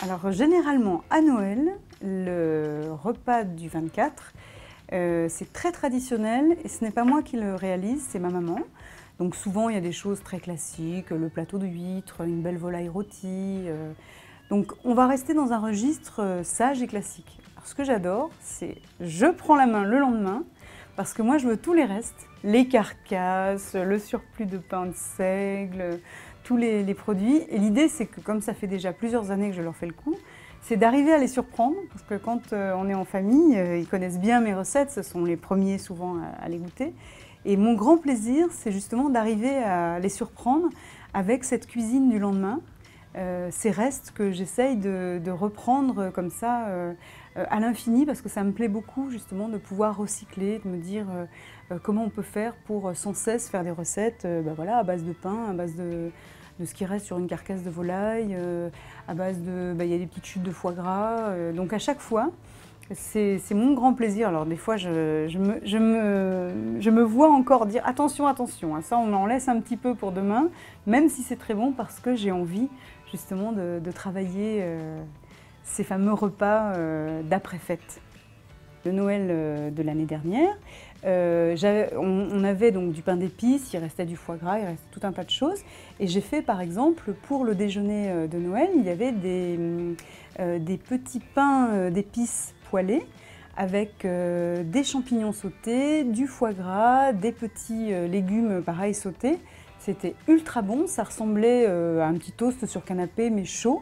Alors généralement à Noël, le repas du 24, c'est très traditionnel et ce n'est pas moi qui le réalise, c'est ma maman. Donc souvent il y a des choses très classiques, le plateau de huîtres, une belle volaille rôtie. Donc on va rester dans un registre sage et classique. Alors ce que j'adore, c'est je prends la main le lendemain parce que moi je veux tous les restes, les carcasses, le surplus de pain de seigle, tous les produits. Et l'idée, c'est que comme ça fait déjà plusieurs années que je leur fais le coup, c'est d'arriver à les surprendre, parce que quand on est en famille, ils connaissent bien mes recettes, ce sont les premiers souvent à les goûter. Et mon grand plaisir, c'est justement d'arriver à les surprendre avec cette cuisine du lendemain, ces restes que j'essaye de reprendre comme ça à l'infini, parce que ça me plaît beaucoup justement de pouvoir recycler, de me dire comment on peut faire pour sans cesse faire des recettes voilà, à base de pain, à base de ce qui reste sur une carcasse de volaille, à base de... il y a des petites chutes de foie gras. Donc à chaque fois, c'est mon grand plaisir. Alors des fois, je me vois encore dire attention, attention, hein, ça on en laisse un petit peu pour demain, même si c'est très bon, parce que j'ai envie justement de travailler ces fameux repas d'après-fête. Le Noël de l'année dernière, on avait donc du pain d'épices, il restait du foie gras, il restait tout un tas de choses. Et j'ai fait par exemple, pour le déjeuner de Noël, il y avait des petits pains d'épices poêlés avec des champignons sautés, du foie gras, des petits légumes pareil sautés. C'était ultra bon, ça ressemblait à un petit toast sur canapé mais chaud.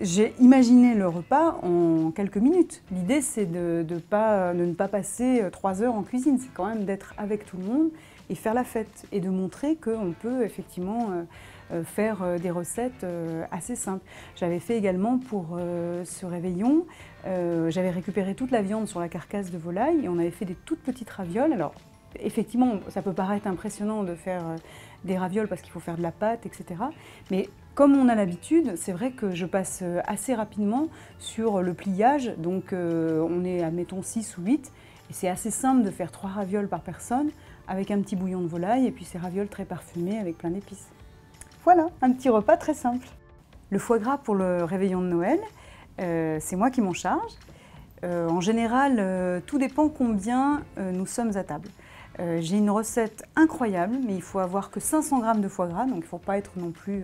J'ai imaginé le repas en quelques minutes. L'idée, c'est de ne pas passer 3 heures en cuisine. C'est quand même d'être avec tout le monde et faire la fête. Et de montrer qu'on peut effectivement faire des recettes assez simples. J'avais fait également pour ce réveillon, j'avais récupéré toute la viande sur la carcasse de volaille et on avait fait des toutes petites ravioles. Alors, effectivement, ça peut paraître impressionnant de faire des ravioles parce qu'il faut faire de la pâte, etc. Mais comme on a l'habitude, c'est vrai que je passe assez rapidement sur le pliage. Donc on est à, mettons, 6 ou 8. Et c'est assez simple de faire 3 ravioles par personne avec un petit bouillon de volaille et puis ces ravioles très parfumées avec plein d'épices. Voilà, un petit repas très simple. Le foie gras pour le réveillon de Noël, c'est moi qui m'en charge. En général, tout dépend combien nous sommes à table. J'ai une recette incroyable, mais il faut avoir que 500 g de foie gras, donc il ne faut pas être non plus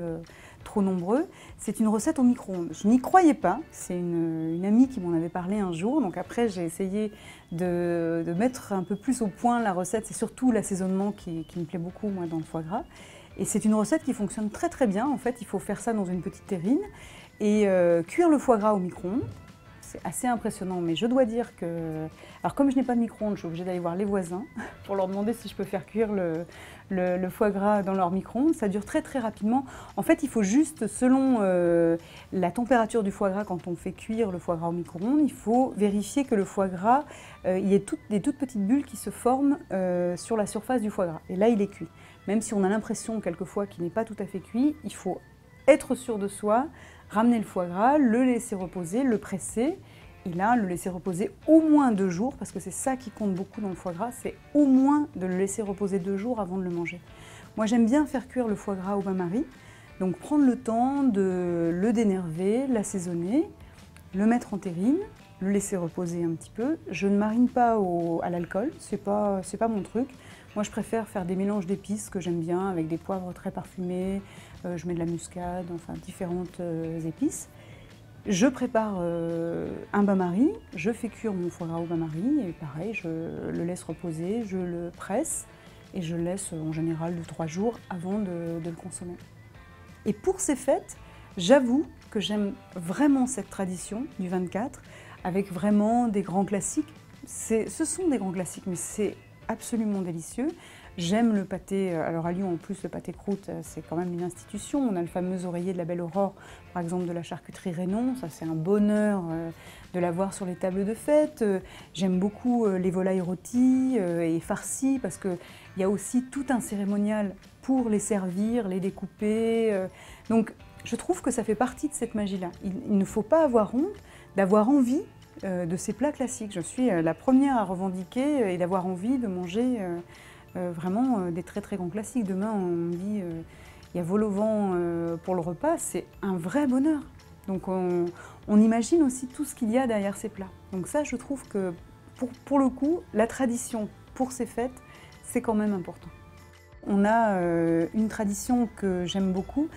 trop nombreux. C'est une recette au micro-ondes. Je n'y croyais pas, c'est une amie qui m'en avait parlé un jour, donc après j'ai essayé de mettre un peu plus au point la recette. C'est surtout l'assaisonnement qui me plaît beaucoup moi dans le foie gras. Et c'est une recette qui fonctionne très très bien. En fait, il faut faire ça dans une petite terrine et cuire le foie gras au micro-ondes. C'est assez impressionnant, mais je dois dire que... Alors comme je n'ai pas de micro-ondes, je suis obligée d'aller voir les voisins pour leur demander si je peux faire cuire le foie gras dans leur micro-ondes. Ça dure très très rapidement. En fait, il faut juste, selon la température du foie gras, quand on fait cuire le foie gras au micro-ondes, il faut vérifier que le foie gras, il y ait des toutes petites bulles qui se forment sur la surface du foie gras. Et là, il est cuit. Même si on a l'impression quelquefois qu'il n'est pas tout à fait cuit, il faut être sûr de soi, ramener le foie gras, le laisser reposer, le presser, et là, le laisser reposer au moins 2 jours, parce que c'est ça qui compte beaucoup dans le foie gras, c'est au moins de le laisser reposer 2 jours avant de le manger. Moi, j'aime bien faire cuire le foie gras au bain-marie, donc prendre le temps de le dénerver, l'assaisonner, le mettre en terrine, le laisser reposer un petit peu. Je ne marine pas à l'alcool, c'est pas mon truc. Moi, je préfère faire des mélanges d'épices que j'aime bien, avec des poivres très parfumés, je mets de la muscade, enfin différentes épices. Je prépare un bain-marie, je fais cuire mon foie gras au bain-marie, et pareil, je le laisse reposer, je le presse, et je le laisse en général 2-3 jours avant de le consommer. Et pour ces fêtes, j'avoue que j'aime vraiment cette tradition du 24, avec vraiment des grands classiques. Ce sont des grands classiques, mais c'est absolument délicieux. J'aime le pâté, alors à Lyon en plus le pâté croûte c'est quand même une institution. On a le fameux oreiller de la Belle Aurore, par exemple de la charcuterie Raynon, ça c'est un bonheur de l'avoir sur les tables de fête. J'aime beaucoup les volailles rôties et farcies parce qu'il y a aussi tout un cérémonial pour les servir, les découper. Donc je trouve que ça fait partie de cette magie-là. Il ne faut pas avoir honte d'avoir envie de ces plats classiques. Je suis la première à revendiquer et d'avoir envie de manger vraiment des très très grands classiques. Demain on me dit il y a vol au vent pour le repas, c'est un vrai bonheur. Donc on imagine aussi tout ce qu'il y a derrière ces plats. Donc ça, je trouve que pour le coup, la tradition pour ces fêtes, c'est quand même important. On a une tradition que j'aime beaucoup,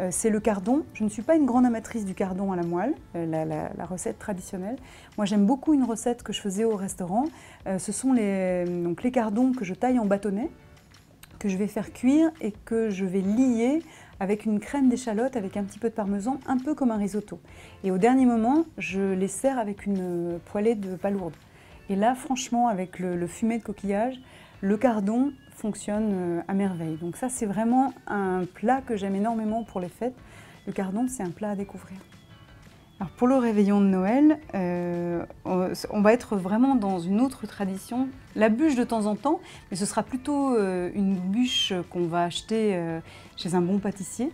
c'est le cardon. Je ne suis pas une grande amatrice du cardon à la moelle, la recette traditionnelle. Moi j'aime beaucoup une recette que je faisais au restaurant. Ce sont les cardons que je taille en bâtonnets, que je vais faire cuire et que je vais lier avec une crème d'échalote avec un petit peu de parmesan, un peu comme un risotto. Et au dernier moment, je les sers avec une poêlée de palourde. Et là, franchement, avec le fumet de coquillage, le cardon fonctionne à merveille. Donc ça, c'est vraiment un plat que j'aime énormément pour les fêtes. Le cardon, c'est un plat à découvrir. Alors pour le réveillon de Noël, on va être vraiment dans une autre tradition. La bûche de temps en temps, mais ce sera plutôt une bûche qu'on va acheter chez un bon pâtissier.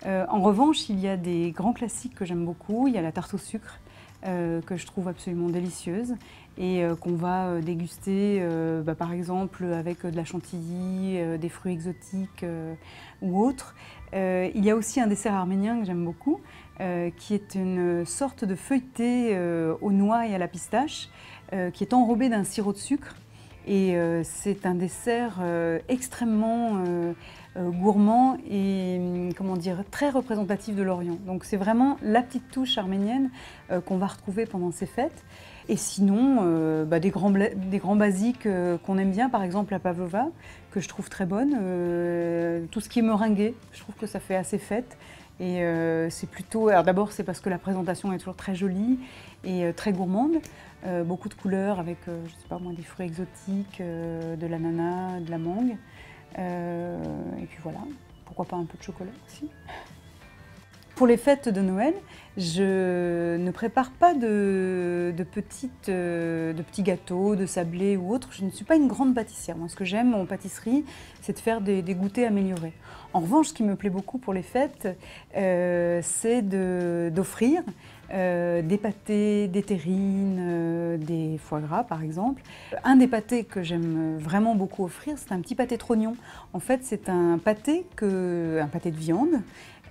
En revanche, il y a des grands classiques que j'aime beaucoup. Il y a la tarte au sucre, que je trouve absolument délicieuse et qu'on va déguster par exemple avec de la chantilly, des fruits exotiques ou autres. Il y a aussi un dessert arménien que j'aime beaucoup, qui est une sorte de feuilleté aux noix et à la pistache, qui est enrobé d'un sirop de sucre. Et c'est un dessert extrêmement gourmand et comment dire, très représentatif de l'Orient. Donc c'est vraiment la petite touche arménienne qu'on va retrouver pendant ces fêtes. Et sinon, des grands basiques qu'on aime bien, par exemple la pavlova, que je trouve très bonne. Tout ce qui est meringué, je trouve que ça fait assez fête. Et c'est plutôt... Alors d'abord, c'est parce que la présentation est toujours très jolie et très gourmande. Beaucoup de couleurs avec, je sais pas moi, des fruits exotiques, de l'ananas, de la mangue. Et puis voilà, pourquoi pas un peu de chocolat aussi. Pour les fêtes de Noël, je ne prépare pas de petits gâteaux, de sablés ou autres. Je ne suis pas une grande pâtissière. Moi, ce que j'aime en pâtisserie, c'est de faire des goûters améliorés. En revanche, ce qui me plaît beaucoup pour les fêtes, c'est d'offrir des pâtés, des terrines, des foie gras par exemple. Un des pâtés que j'aime vraiment beaucoup offrir, c'est un petit pâté trognon. En fait, c'est un pâté de viande.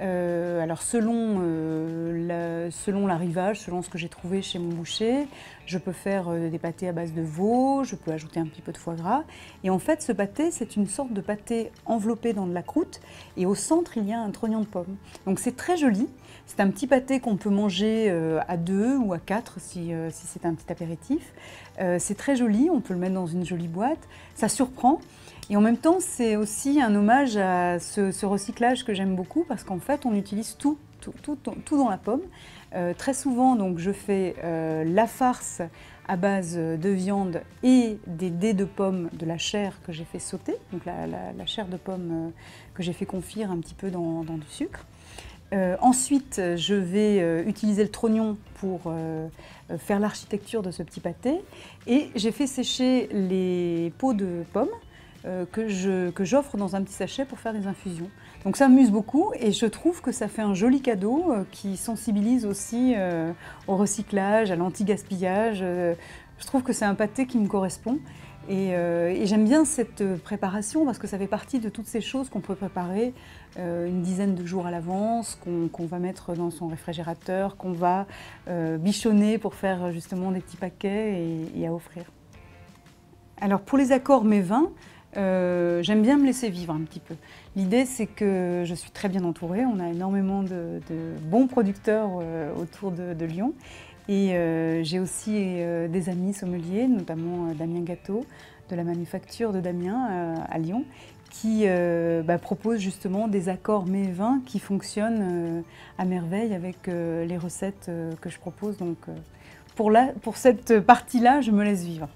Alors selon l'arrivage, selon ce que j'ai trouvé chez mon boucher, je peux faire des pâtés à base de veau, je peux ajouter un petit peu de foie gras. Et en fait, ce pâté, c'est une sorte de pâté enveloppé dans de la croûte. Et au centre, il y a un trognon de pomme. Donc c'est très joli. C'est un petit pâté qu'on peut manger à 2 ou à 4 si c'est un petit apéritif. C'est très joli, on peut le mettre dans une jolie boîte. Ça surprend. Et en même temps, c'est aussi un hommage à ce recyclage que j'aime beaucoup parce qu'en fait, on utilise tout dans la pomme. Très souvent, donc, je fais la farce à base de viande et des dés de pommes, de la chair que j'ai fait sauter, donc la chair de pomme que j'ai fait confire un petit peu dans du sucre. Ensuite, je vais utiliser le trognon pour faire l'architecture de ce petit pâté et j'ai fait sécher les peaux de pommes que j'offre dans un petit sachet pour faire des infusions. Donc ça m'amuse beaucoup et je trouve que ça fait un joli cadeau qui sensibilise aussi au recyclage, à l'anti-gaspillage. Je trouve que c'est un pâté qui me correspond et j'aime bien cette préparation parce que ça fait partie de toutes ces choses qu'on peut préparer une dizaine de jours à l'avance, qu'on va mettre dans son réfrigérateur, qu'on va bichonner pour faire justement des petits paquets et à offrir. Alors pour les accords mets vins, j'aime bien me laisser vivre un petit peu. L'idée, c'est que je suis très bien entourée. On a énormément de bons producteurs autour de Lyon. Et j'ai aussi des amis sommeliers, notamment Damien Gâteau, de la manufacture de Damien à Lyon, qui proposent justement des accords mets vins qui fonctionnent à merveille avec les recettes que je propose. Donc pour cette partie-là, je me laisse vivre.